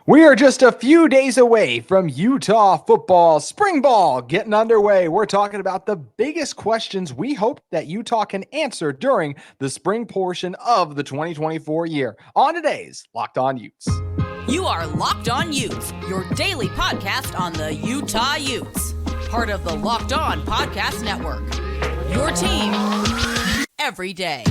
We are just a few days away from Utah football spring ball getting underway. We're talking about the biggest questions we hope that Utah can answer during the spring portion of the 2024 year on today's Locked On Utes. You are Locked On Utes, your daily podcast on the Utah Utes, part of the Locked On Podcast Network. Your team every day.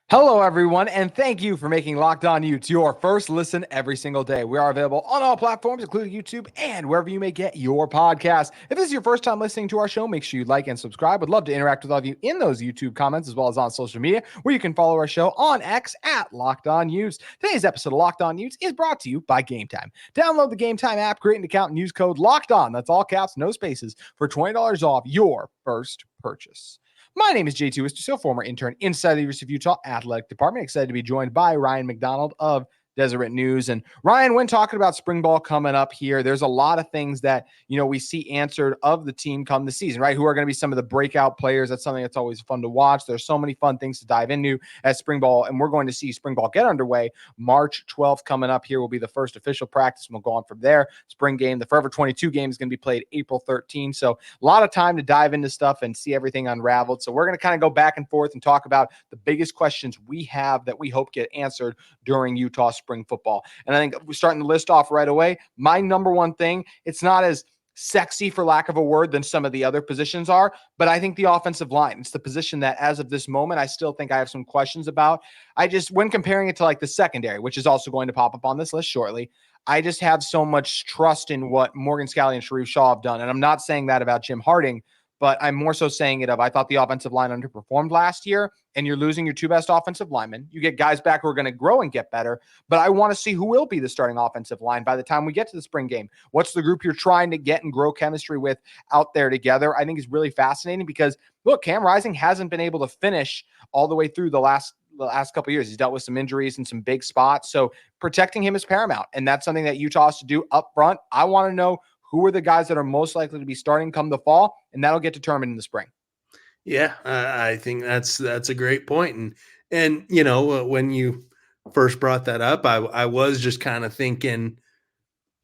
Hello, everyone, and thank you for making Locked On Utes your first listen every single day. We are available on all platforms, including YouTube and wherever you may get your podcast. If this is your first time listening to our show, make sure you like and subscribe. Would love to interact with all of you in those YouTube comments, as well as on social media, where you can follow our show on X at Locked On Utes. Today's episode of Locked On Utes is brought to you by Gametime. Download the Gametime app, create an account, and use code Locked On. That's all caps, no spaces, for $20 off your first purchase. My name is JT Wistrcill, former intern inside the University of Utah Athletic Department. Excited to be joined by Ryan McDonald of Deseret News. And Ryan, when talking about spring ball coming up here, there's a lot of things that, we see answered of the team come the season, right? Who are going to be some of the breakout players. That's something that's always fun to watch. There's so many fun things to dive into at spring ball, and we're going to see spring ball get underway. March 12th coming up here will be the first official practice, and we'll go on from there. Spring game, the Forever 22 game is going to be played April 13th. So a lot of time to dive into stuff and see everything unraveled. So we're going to kind of go back and forth and talk about the biggest questions we have that we hope get answered during Utah spring football. And I think we're starting to list off right away. My number one thing, it's not as sexy, for lack of a word, than some of the other positions are, but I think the offensive line, it's the position that as of this moment, I still think I have some questions about. When comparing it to like the secondary, which is also going to pop up on this list shortly, I just have so much trust in what Morgan Scalley and Sharif Shaw have done. And I'm not saying that about Jim Harding, but I'm more so saying it of, I thought the offensive line underperformed last year, and you're losing your two best offensive linemen. You get guys back who are going to grow and get better, but I want to see who will be the starting offensive line by the time we get to the spring game. What's the group you're trying to get and grow chemistry with out there together? I think is really fascinating because, look, Cam Rising hasn't been able to finish all the way through the last couple of years. He's dealt with some injuries and some big spots, so protecting him is paramount, and that's something that Utah has to do up front. I want to know who are the guys that are most likely to be starting come the fall, and that'll get determined in the spring. Yeah, I think that's a great point. And when you first brought that up, I was just kind of thinking,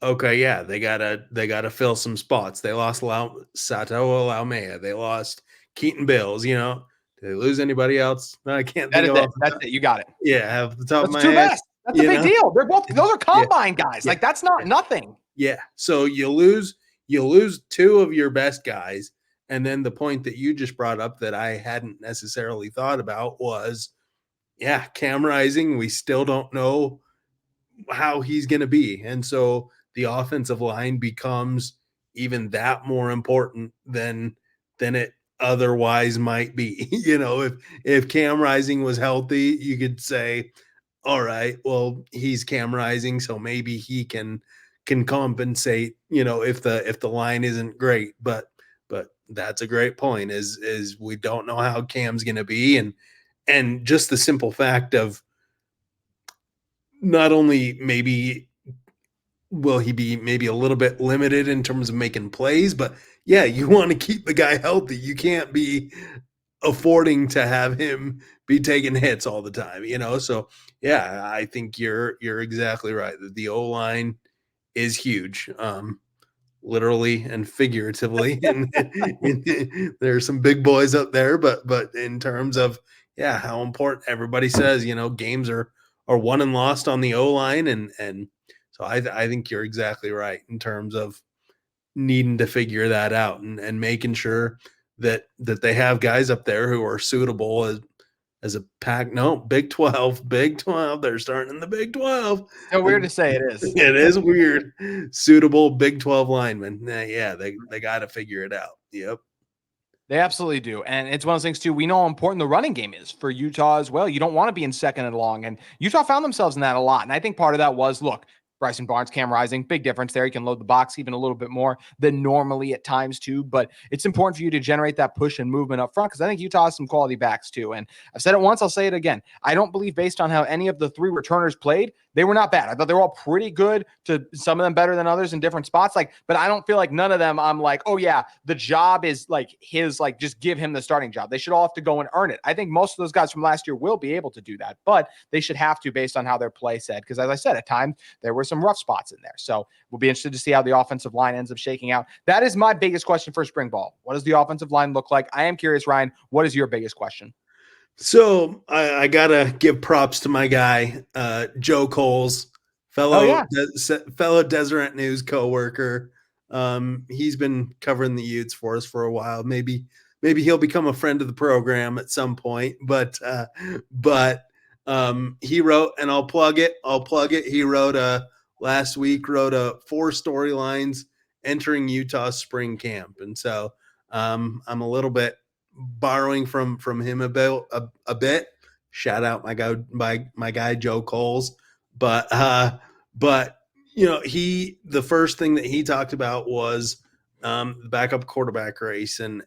okay, yeah, they gotta fill some spots. They lost Sato Laumea. They lost Keaton Bills. Did they lose anybody else? I can't think of it. That's it. You got it. Yeah, off the top of my head. Best. That's a big deal. They're both, those are combine guys. Yeah. Like, that's not nothing. Yeah. So you lose two of your best guys. And then the point that you just brought up that I hadn't necessarily thought about was, Cam Rising, we still don't know how he's going to be. And so the offensive line becomes even that more important than it otherwise might be. If Cam Rising was healthy, you could say, all right, well, he's Cam Rising, so maybe he can compensate, if the line isn't great. But that's a great point, is we don't know how Cam's going to be. And just the simple fact of not only maybe will he be maybe a little bit limited in terms of making plays, but you want to keep the guy healthy. You can't be affording to have him be taking hits all the time, So I think you're exactly right. The O-line is huge. Literally and figuratively, and there's some big boys up there, but in terms of how important, everybody says games are won and lost on the O-line, and so I think you're exactly right in terms of needing to figure that out and making sure that they have guys up there who are suitable as a pack. No, Big 12. They're starting in the Big 12. So weird to say it is. It is weird. Suitable Big 12 linemen. They got to figure it out. Yep. They absolutely do. And it's one of those things, too, we know how important the running game is for Utah as well. You don't want to be in second and long. And Utah found themselves in that a lot. And I think part of that was, look, Bryson Barnes, Cam Rising, big difference there. He can load the box even a little bit more than normally at times too, but it's important for you to generate that push and movement up front because I think Utah has some quality backs too. And I've said it once, I'll say it again. I don't believe based on how any of the three returners played, they were not bad. I thought they were all pretty good, to some of them better than others in different spots. Like, but I don't feel like none of them I'm like, oh yeah, the job is like his, like just give him the starting job. They should all have to go and earn it. I think most of those guys from last year will be able to do that, but they should have to based on how their play said. Because as I said, at times there were some rough spots in there. So we'll be interested to see how the offensive line ends up shaking out. That is my biggest question for spring ball. What does the offensive line look like? I am curious, Ryan, what is your biggest question? So I gotta give props to my guy, Joe Coles, fellow Deseret News coworker. He's been covering the Utes for us for a while. Maybe he'll become a friend of the program at some point. But he wrote, and I'll plug it. He wrote last week 4 storylines entering Utah spring camp, and so I'm a little bit borrowing from him about a bit. Shout out my guy Joe Coles, but the first thing that he talked about was the backup quarterback race, and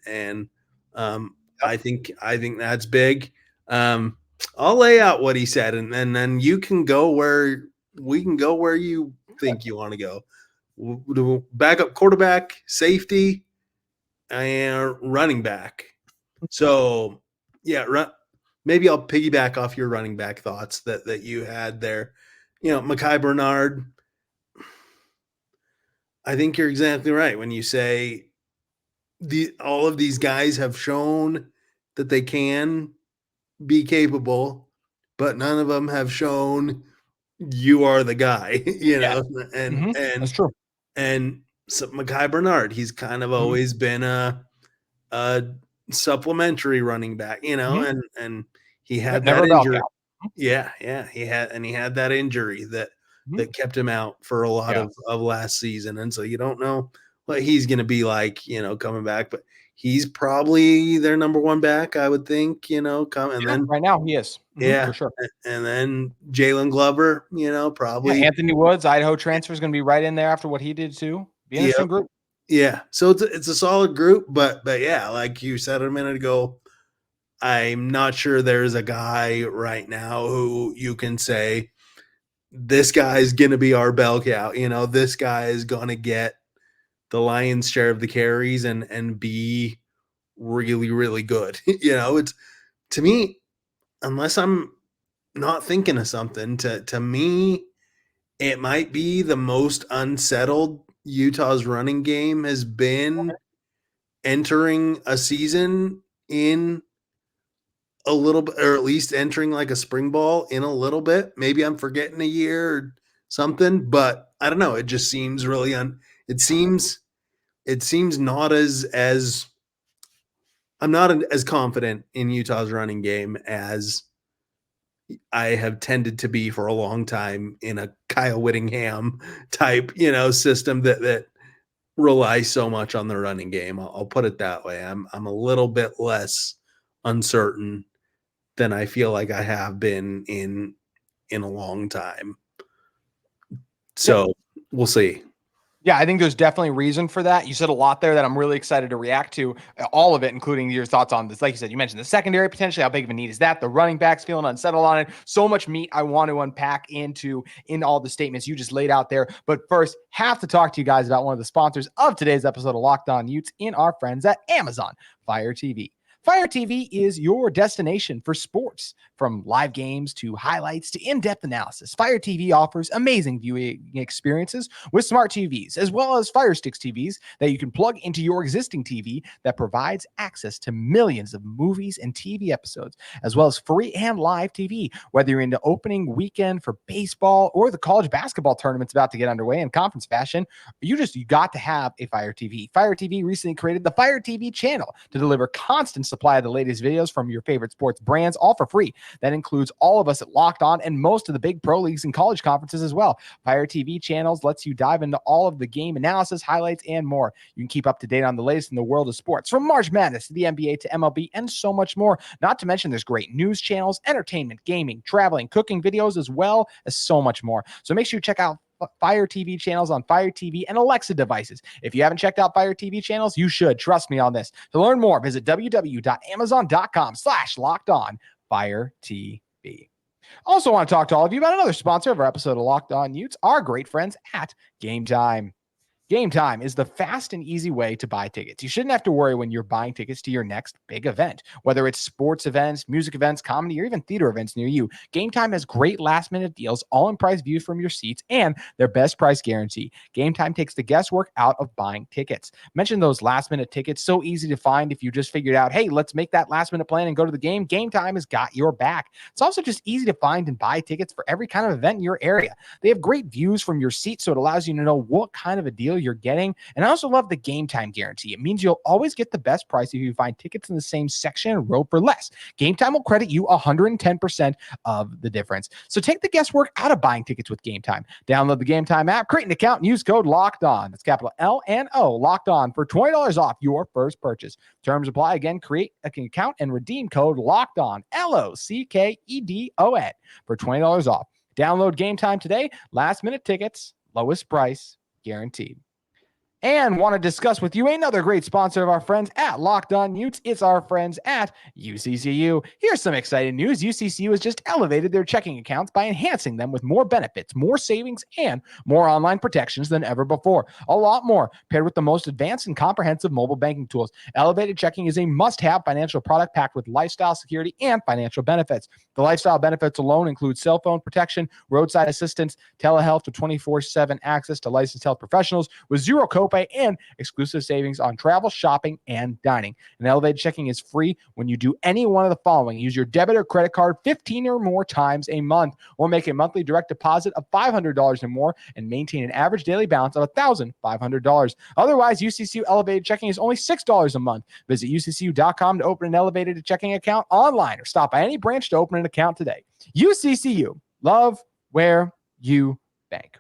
I think that's big. I'll lay out what he said, and then you can go where you think you want to go. Backup quarterback, safety, and running back. So, yeah, maybe I'll piggyback off your running back thoughts that you had there. Mekhi Bernard, I think you're exactly right when you say all of these guys have shown that they can be capable, but none of them have shown you are the guy, and that's true. And so Mekhi Bernard, he's kind of always been a supplementary running back, and he had that injury. Yeah, he had that injury that kept him out for a lot of last season, and so you don't know what he's going to be like, coming back, but he's probably their number one back, I would think, and then right now he is, for sure. And then Jalen Glover, probably Anthony Woods, Idaho transfer, is going to be right in there after what he did too. Be an interesting group. Yeah, so it's a solid group, but yeah, like you said a minute ago, I'm not sure there's a guy right now who you can say this guy's gonna be our bell cow. This guy is gonna get the lion's share of the carries and be really, really good. It's, to me, unless I'm not thinking of something, to me, it might be the most unsettled Utah's running game has been entering a season in a little bit, or at least entering like a spring ball in a little bit. Maybe I'm forgetting a year or something, but I don't know. It just seems really it seems not as I'm not as confident in Utah's running game as I have tended to be for a long time in a Kyle Whittingham type, system that relies so much on the running game. I'll put it that way. I'm a little bit less uncertain than I feel like I have been in a long time. So we'll see. Yeah, I think there's definitely reason for that. You said a lot there that I'm really excited to react to, all of it, including your thoughts on this. Like you said, you mentioned the secondary potentially. How big of a need is that? The running backs feeling unsettled on it. So much meat I want to unpack in all the statements you just laid out there. But first, have to talk to you guys about one of the sponsors of today's episode of Locked On Utes, in our friends at Amazon Fire TV. Fire TV is your destination for sports. From live games to highlights to in-depth analysis, Fire TV offers amazing viewing experiences with smart TVs, as well as Fire Sticks TVs that you can plug into your existing TV that provides access to millions of movies and TV episodes, as well as free and live TV. Whether you're into opening weekend for baseball or the college basketball tournament's about to get underway in conference fashion, you got to have a Fire TV. Fire TV recently created the Fire TV channel to deliver constant supply of the latest videos from your favorite sports brands, all for free. That includes all of us at Locked On and most of the big pro leagues and college conferences as well. Fire TV channels lets you dive into all of the game analysis, highlights, and more. You can keep up to date on the latest in the world of sports, from March Madness to the NBA to MLB and so much more. Not to mention there's great news channels, entertainment, gaming, traveling, cooking videos, as well as so much more. So make sure you check out Fire TV channels on Fire TV and Alexa devices. If you haven't checked out Fire TV channels, you should. Trust me on this. To learn more, visit www.amazon.com/LockedOnFireTV. Also want to talk to all of you about another sponsor of our episode of Locked On Utes, our great friends at Gametime. Gametime is the fast and easy way to buy tickets. You shouldn't have to worry when you're buying tickets to your next big event, whether it's sports events, music events, comedy, or even theater events near you. Gametime has great last-minute deals, all-in-price views from your seats, and their best price guarantee. Gametime takes the guesswork out of buying tickets. Mention those last-minute tickets, so easy to find if you just figured out, hey, let's make that last-minute plan and go to the game. Gametime has got your back. It's also just easy to find and buy tickets for every kind of event in your area. They have great views from your seat, so it allows you to know what kind of a deal you're getting. And I also love the Gametime guarantee. It means you'll always get the best price if you find tickets in the same section and row for less. Gametime will credit you 110% of the difference. So take the guesswork out of buying tickets with Gametime. Download the Gametime app, create an account, and use code Locked On. That's capital LNO, Locked On, for $20 off your first purchase. Terms apply. Again, create an account and redeem code Locked On, LOCKEDON, for $20 off. Download Gametime today. Last minute tickets, lowest price guaranteed. And want to discuss with you another great sponsor of our friends at Locked On Utes. It's our friends at UCCU. Here's some exciting news. UCCU has just elevated their checking accounts by enhancing them with more benefits, more savings, and more online protections than ever before. A lot more, paired with the most advanced and comprehensive mobile banking tools. Elevated checking is a must-have financial product packed with lifestyle security and financial benefits. The lifestyle benefits alone include cell phone protection, roadside assistance, telehealth with 24/7 access to licensed health professionals with zero copay, and exclusive savings on travel, shopping, and dining. And elevated checking is free when you do any one of the following. Use your debit or credit card 15 or more times a month, or make a monthly direct deposit of $500 or more and maintain an average daily balance of $1,500. Otherwise, UCCU elevated checking is only $6 a month. Visit UCCU.com to open an elevated checking account online, or stop by any branch to open an account today. UCCU, love where you bank.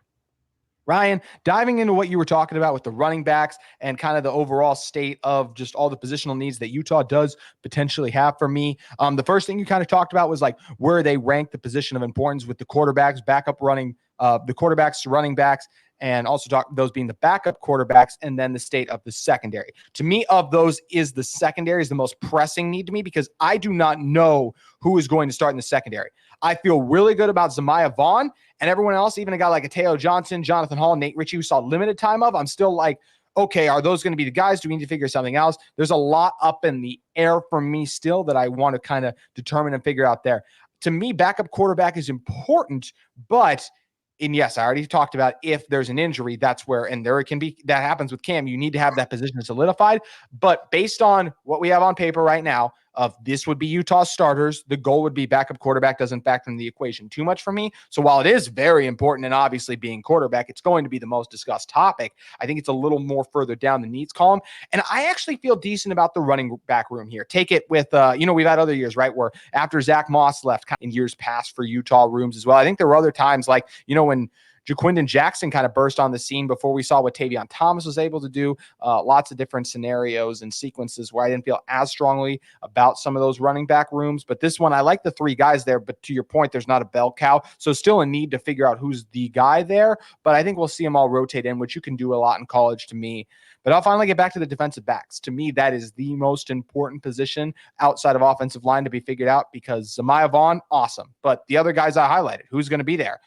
Ryan, diving into what you were talking about with the running backs and kind of the overall state of just all the positional needs that Utah does potentially have for me. The first thing you kind of talked about was like where they rank the position of importance with the quarterbacks, the quarterbacks, running backs, and also talk those being the backup quarterbacks, and then the state of the secondary. To me, of those, is the secondary is the most pressing need to me because I do not know who is going to start in the secondary. I feel really good about Zamiah Vaughn and everyone else, even a guy like Ateo Johnson, Jonathan Hall, Nate Ritchie, who saw limited time of. I'm still like, okay, are those going to be the guys? Do we need to figure something else? There's a lot up in the air for me still that I want to kind of determine and figure out there. To me, backup quarterback is important, but and yes, I already talked about if there's an injury, that's where, and there it can be, that happens with Cam. You need to have that position solidified. But based on what we have on paper right now, of this would be Utah's starters, the goal would be backup quarterback doesn't factor in the equation too much for me. So while it is very important, and obviously being quarterback, it's going to be the most discussed topic, I think it's a little more further down the needs column. And I actually feel decent about the running back room here. Take it with, we've had other years, right, where after Zach Moss left in years past for Utah rooms as well. I think there were other times like, when Jaquindon Jackson kind of burst on the scene before we saw what Tavion Thomas was able to do. Lots of different scenarios and sequences where I didn't feel as strongly about some of those running back rooms. But this one, I like the three guys there. But to your point, there's not a bell cow. So still a need to figure out who's the guy there. But I think we'll see them all rotate in, which you can do a lot in college to me. But I'll finally get back to the defensive backs. To me, that is the most important position outside of offensive line to be figured out because Zamiah Vaughn, awesome. But the other guys I highlighted, who's going to be there?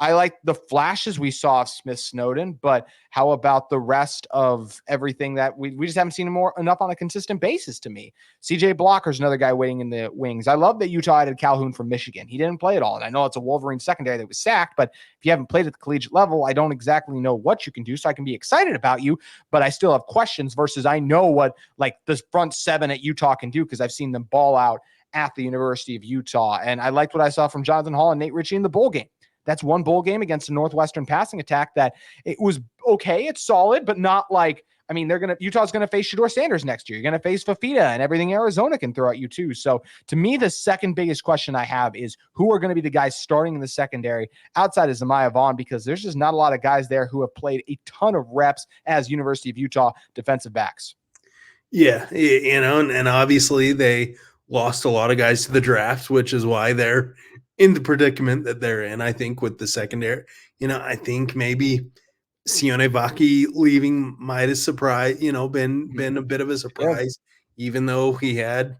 I like the flashes we saw of Smith Snowden, but how about the rest of everything that we just haven't seen enough on a consistent basis to me? CJ Blocker's another guy waiting in the wings. I love that Utah added Calhoun from Michigan. He didn't play at all. And I know it's a Wolverine secondary that was sacked, but if you haven't played at the collegiate level, I don't exactly know what you can do. So I can be excited about you, but I still have questions versus I know what like the front seven at Utah can do because I've seen them ball out at the University of Utah. And I liked what I saw from Jonathan Hall and Nate Ritchie in the bowl game. That's one bowl game against a Northwestern passing attack that it was okay. It's solid, but not like, Utah's going to face Shedeur Sanders next year. You're going to face Fafita and everything Arizona can throw at you too. So to me, the second biggest question I have is who are going to be the guys starting in the secondary outside of Zamiah Vaughn, because there's just not a lot of guys there who have played a ton of reps as University of Utah defensive backs. Yeah. And obviously they lost a lot of guys to the draft, which is why they're in the predicament that they're in. I think with the secondary, I think maybe Sione Vaki leaving might have surprised, been a bit of a surprise, even though he had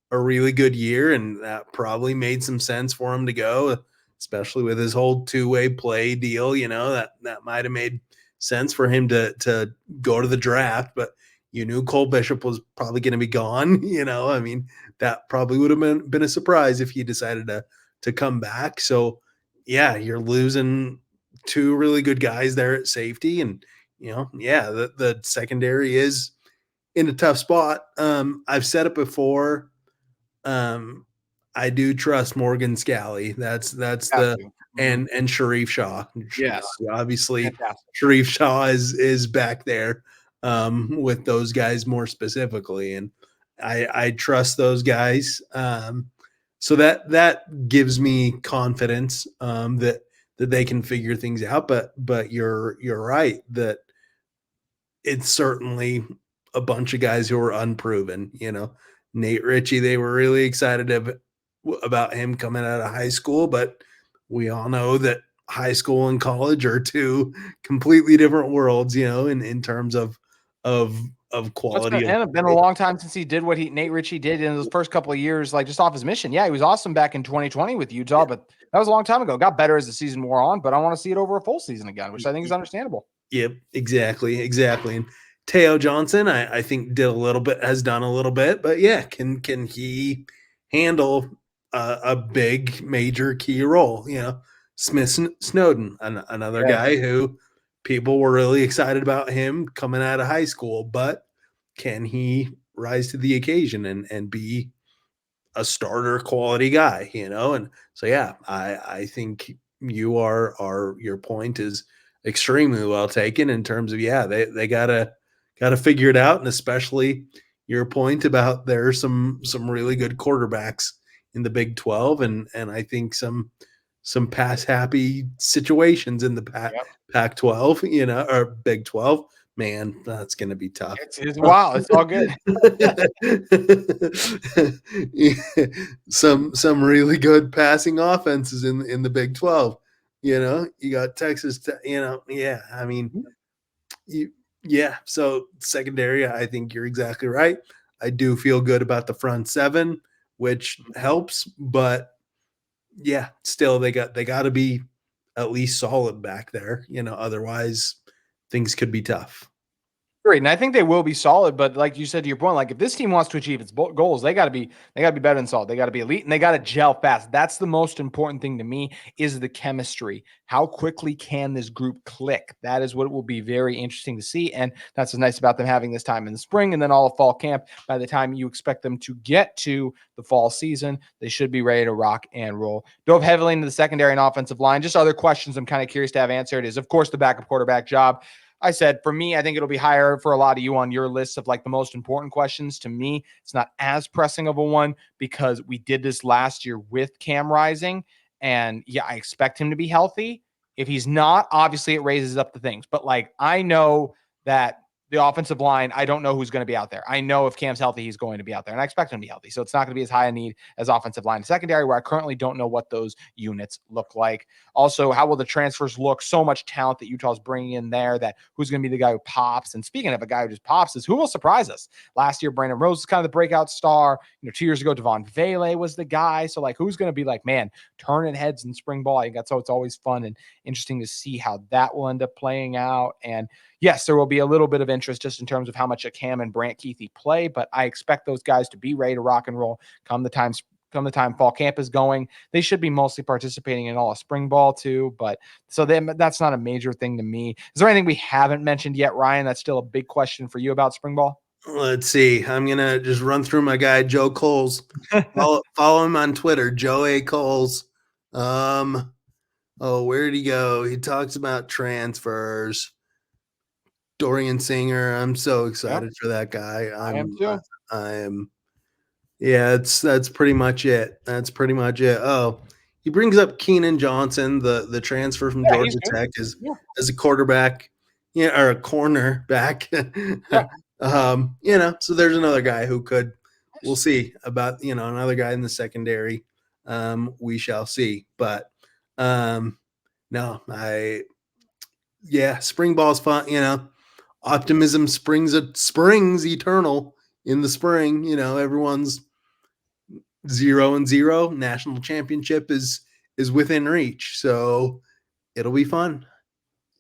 a really good year, and that probably made some sense for him to go. especially with his whole two-way play deal, that might have made sense for him to go to the draft, but you knew Cole Bishop was probably going to be gone. I mean, that probably would have been a surprise if he decided to come back. So yeah, you're losing two really good guys there at safety. And, the secondary is in a tough spot. I've said it before. I do trust Morgan Scally. That's and Sharif Shaw. Yes. Obviously Fantastic. Sharif Shaw is back there with those guys more specifically. And I trust those guys. So that gives me confidence that they can figure things out. But you're right that it's certainly a bunch of guys who are unproven. Nate Ritchie, they were really excited about him coming out of high school, but we all know that high school and college are two completely different worlds, in terms of quality. It's been a long time since he did what Nate Ritchie did in those first couple of years, like just off his mission. Yeah, he was awesome back in 2020 with Utah, but that was a long time ago. Got better as the season wore on, but I want to see it over a full season again, which I think is understandable. Yep, exactly. And Teo Johnson, I think has done a little bit, but yeah, can he handle a big major key role? Smith Snowden, another guy who people were really excited about him coming out of high school, but can he rise to the occasion and be a starter quality guy? And so yeah, I think your point is extremely well taken in terms of they gotta figure it out, and especially your point about there are some really good quarterbacks in the Big 12, and I think some pass happy situations in the Pac-12, or Big 12. Man, that's going to be tough. It's wow, it's all good. Some really good passing offenses in the Big 12. You got Texas. I mean, so secondary, I think you're exactly right. I do feel good about the front seven, which helps, but yeah, still they got to be at least solid back there. Otherwise things could be tough. Great, and I think they will be solid. But like you said, to your point, like if this team wants to achieve its goals, they got to be better than solid. They got to be elite, and they got to gel fast. That's the most important thing to me is the chemistry. How quickly can this group click? That is what will be very interesting to see, and that's what's nice about them having this time in the spring and then all of fall camp. By the time you expect them to get to the fall season, they should be ready to rock and roll. Dove heavily into the secondary and offensive line. Just other questions I'm kind of curious to have answered is, of course, the backup quarterback job. I said, for me, I think it'll be higher for a lot of you on your list of like the most important questions. To me, it's not as pressing of a one because we did this last year with Cam Rising. And yeah, I expect him to be healthy. If he's not, obviously it raises up the things. But like, I know that the offensive line, I don't know who's going to be out there. I know if Cam's healthy, he's going to be out there, and I expect him to be healthy. So it's not going to be as high a need as offensive line and secondary, where I currently don't know what those units look like. Also, how will the transfers look? So much talent that Utah's bringing in there that who's going to be the guy who pops? And speaking of a guy who just pops, is who will surprise us? Last year, Brandon Rose was kind of the breakout star. 2 years ago, Devon Vele was the guy. So like, who's going to be like, man, turning heads in spring ball? I think that's, so it's always fun and interesting to see how that will end up playing out. And yes, there will be a little bit of interest just in terms of how much a Cam and Brant Keithy play, but I expect those guys to be ready to rock and roll come the time fall camp is going. They should be mostly participating in all of spring ball too, but so that's not a major thing to me. Is there anything we haven't mentioned yet, Ryan? That's still a big question for you about spring ball? Let's see. I'm going to just run through my guy, Joe Coles. Follow him on Twitter, Joe A. Coles. Where did he go? He talks about transfers. Dorian Singer, I'm so excited for that guy. I am too. That's pretty much it. Oh, he brings up Keenan Johnson, the transfer from Georgia Tech as a quarterback, or a corner back. So there's another guy who we'll see about, another guy in the secondary. We shall see, but spring ball's fun, optimism springs eternal in the spring. Everyone's 0-0. National championship is is within reach. So it'll be fun.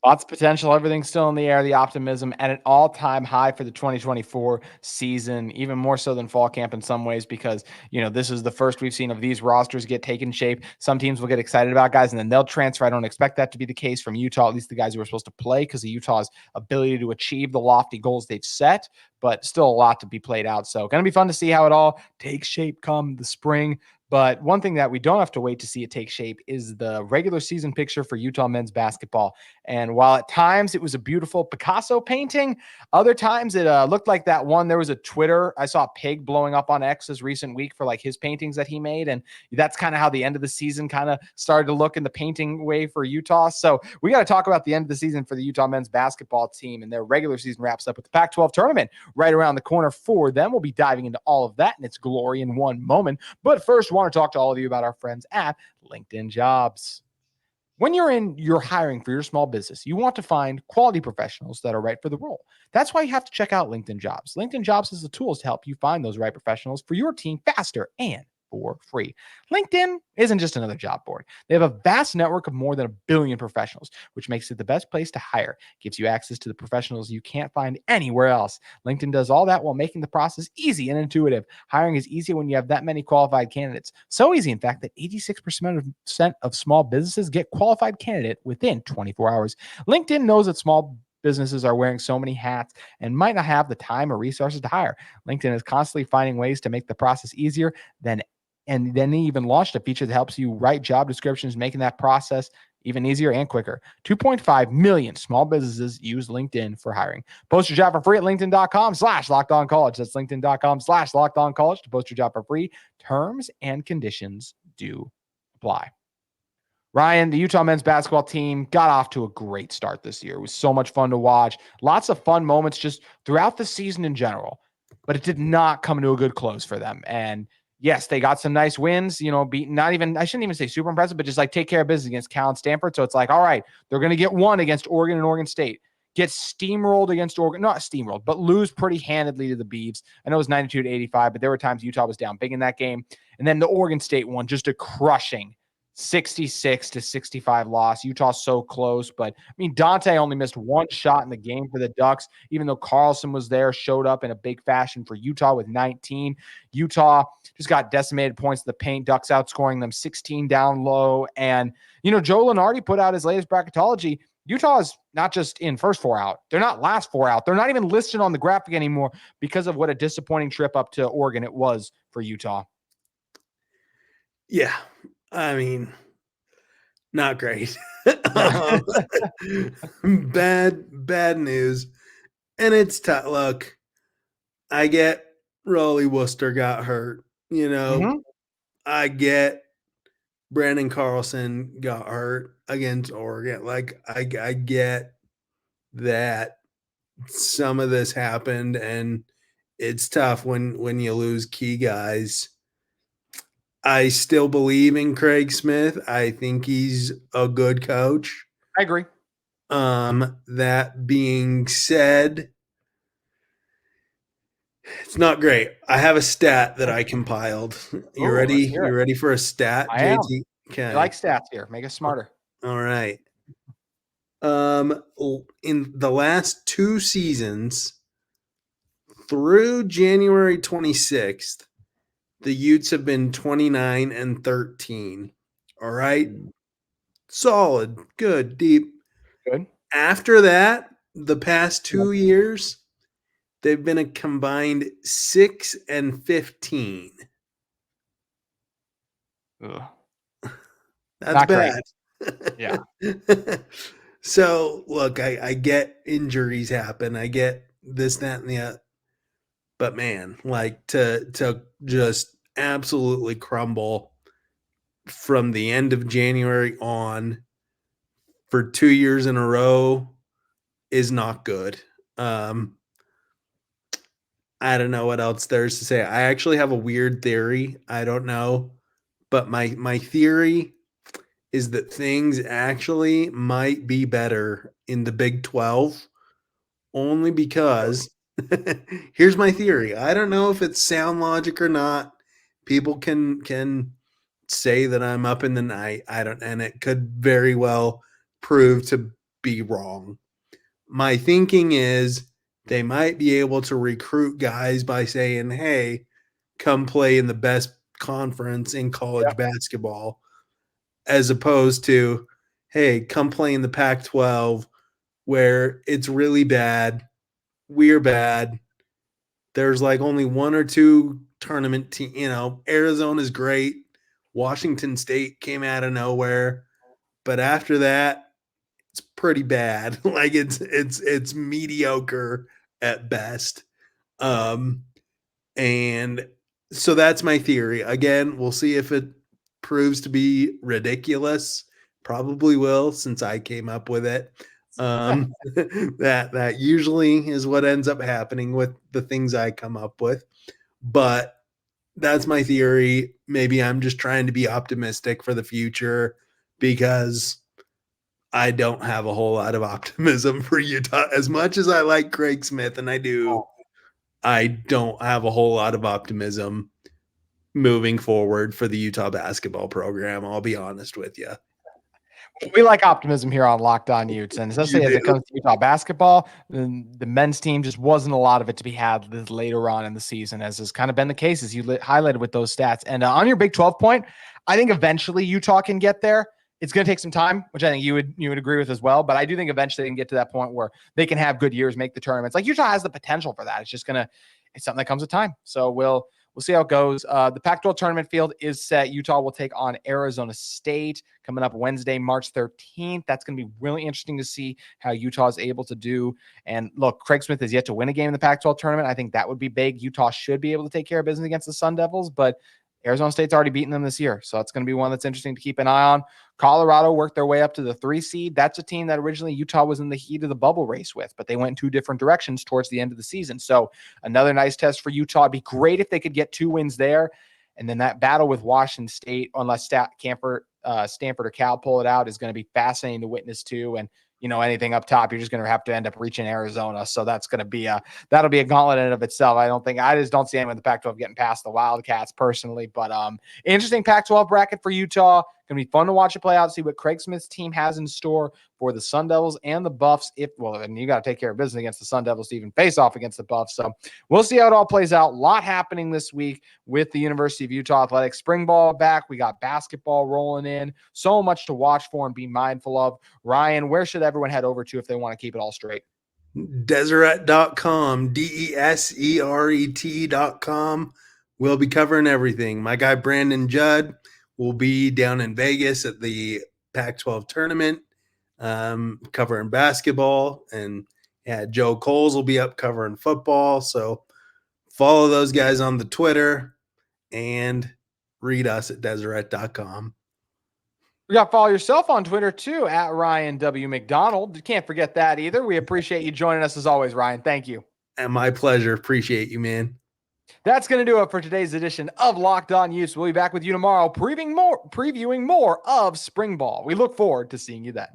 Lots of potential. Everything's still in the air. The optimism at an all-time high for the 2024 season, even more so than fall camp in some ways, because, this is the first we've seen of these rosters get taken shape. Some teams will get excited about guys and then they'll transfer. I don't expect that to be the case from Utah, at least the guys who are supposed to play, because of Utah's ability to achieve the lofty goals they've set, but still a lot to be played out. So going to be fun to see how it all takes shape come the spring. But one thing that we don't have to wait to see it take shape is the regular season picture for Utah men's basketball. And while at times it was a beautiful Picasso painting, other times it looked like that one. There was a Twitter. I saw a pig blowing up on X this recent week for like his paintings that he made. And that's kind of how the end of the season kind of started to look in the painting way for Utah. So we got to talk about the end of the season for the Utah men's basketball team, and their regular season wraps up with the Pac-12 tournament right around the corner for them. We'll be diving into all of that and its glory in one moment. But first, want to talk to all of you about our friends at LinkedIn Jobs. When you're hiring for your small business, you want to find quality professionals that are right for the role. That's why you have to check out LinkedIn Jobs. LinkedIn Jobs has the tools to help you find those right professionals for your team faster and for free. LinkedIn isn't just another job board. They have a vast network of more than 1 billion professionals, which makes it the best place to hire. Gives you access to the professionals you can't find anywhere else. LinkedIn does all that while making the process easy and intuitive. Hiring is easy when you have that many qualified candidates. So easy, in fact, that 86% of small businesses get qualified candidate within 24 hours. LinkedIn knows that small businesses are wearing so many hats and might not have the time or resources to hire. LinkedIn is constantly finding ways to make the process easier and then they even launched a feature that helps you write job descriptions, making that process even easier and quicker. 2.5 million small businesses use LinkedIn for hiring. Post your job for free at linkedin.com/lockedoncollege. That's linkedin.com/lockedoncollege to post your job for free. Terms and conditions do apply. Ryan, the Utah men's basketball team got off to a great start this year. It was so much fun to watch. Lots of fun moments just throughout the season in general, but it did not come to a good close for them. And yes, they got some nice wins, beating I shouldn't even say super impressive, but just like take care of business against Cal and Stanford. So it's like, all right, they're going to get one against Oregon and Oregon State, get steamrolled against Oregon, not steamrolled, but lose pretty handedly to the Beavs. I know it was 92-85, but there were times Utah was down big in that game. And then the Oregon State one, just a crushing 66-65 loss. Utah's so close, but Dante only missed one shot in the game for the Ducks, even though Carlson was there, showed up in a big fashion for Utah with 19. Utah just got decimated points in the paint. Ducks outscoring them 16 down low. And, Joe Lenardi put out his latest bracketology. Utah is not just in first 4 out. They're not last 4 out. They're not even listed on the graphic anymore because of what a disappointing trip up to Oregon it was for Utah. Yeah. Not great. Bad news. And it's tough. Look, I get Rolly Worcester got hurt. I get Brandon Carlson got hurt against Oregon. Like, I get that some of this happened, and it's tough when you lose key guys. I still believe in Craig Smith. I think he's a good coach. I agree. That being said, it's not great. I have a stat that I compiled. You ready? You ready for a stat, I JT? am. Okay. I like stats here. Make us smarter. All right. In the last 2 seasons through January 26th, the Utes have been 29-13. All right. Solid. Good. Deep. Good. After that, the past 2 years, they've been a combined 6-15. Ugh. That's Not bad. Yeah. So, look, I get injuries happen. I get this, that, and the other. But, man, like to just absolutely crumble from the end of January on for 2 years in a row is not good. I don't know what else there's to say. I actually have a weird theory. I don't know. But my theory is that things actually might be better in the Big 12 only because here's my theory. I don't know if it's sound logic or not. People can say that I'm up in the night. I don't, and it could very well prove to be wrong. My thinking is they might be able to recruit guys by saying, hey, come play in the best conference in college basketball, as opposed to, hey, come play in the Pac-12 where it's really bad. We're bad. There's like only one or two tournament team, Arizona's great. Washington State came out of nowhere. But after that, it's pretty bad. Like it's mediocre at best. And so that's my theory. Again, we'll see if it proves to be ridiculous. Probably will, since I came up with it. That usually is what ends up happening with the things I come up with. But that's my theory. Maybe I'm just trying to be optimistic for the future because I don't have a whole lot of optimism for Utah. As much as I like Craig Smith, and I do, I don't have a whole lot of optimism moving forward for the Utah basketball program. I'll be honest with you. We like optimism here on Locked On Utes, and especially as it comes to Utah basketball, the men's team just wasn't a lot of it to be had later on in the season, as has kind of been the case, as you highlighted with those stats. And on your Big 12 point, I think eventually Utah can get there. It's going to take some time, which I think you would agree with as well. But I do think eventually they can get to that point where they can have good years, make the tournaments. Like Utah has the potential for that. It's something that comes with time. So we'll see how it goes. The Pac-12 tournament field is set. Utah will take on Arizona State coming up Wednesday, March 13th. That's going to be really interesting to see how Utah is able to do. And look, Craig Smith has yet to win a game in the Pac-12 tournament. I think that would be big. Utah should be able to take care of business against the Sun Devils, but Arizona State's already beaten them this year. So it's going to be one that's interesting to keep an eye on. Colorado worked their way up to the 3 seed. That's a team that originally Utah was in the heat of the bubble race with, but they went in 2 different directions towards the end of the season. So another nice test for Utah. It'd be great if they could get 2 wins there. And then that battle with Washington State, unless Stanford or Cal pull it out, is going to be fascinating to witness too. And anything up top, you're just going to have to end up reaching Arizona. So that's going to be that'll be a gauntlet in and of itself. I just don't see anyone in the Pac-12 getting past the Wildcats personally, but interesting Pac-12 bracket for Utah. Going to be fun to watch it play out, see what Craig Smith's team has in store for the Sun Devils and the Buffs. And you got to take care of business against the Sun Devils to even face off against the Buffs. So we'll see how it all plays out. A lot happening this week with the University of Utah Athletics. Spring ball back. We got basketball rolling in. So much to watch for and be mindful of. Ryan, where should everyone head over to if they want to keep it all straight? Deseret.com, Deseret.com. We'll be covering everything. My guy Brandon Judd will be down in Vegas at the Pac-12 tournament, covering basketball. And Joe Coles will be up covering football. So follow those guys on the Twitter and read us at Deseret.com. You got to follow yourself on Twitter too, at Ryan W. McDonald. You can't forget that either. We appreciate you joining us as always, Ryan. Thank you. And my pleasure. Appreciate you, man. That's going to do it for today's edition of Locked On Utes. We'll be back with you tomorrow previewing more of spring ball. We look forward to seeing you then.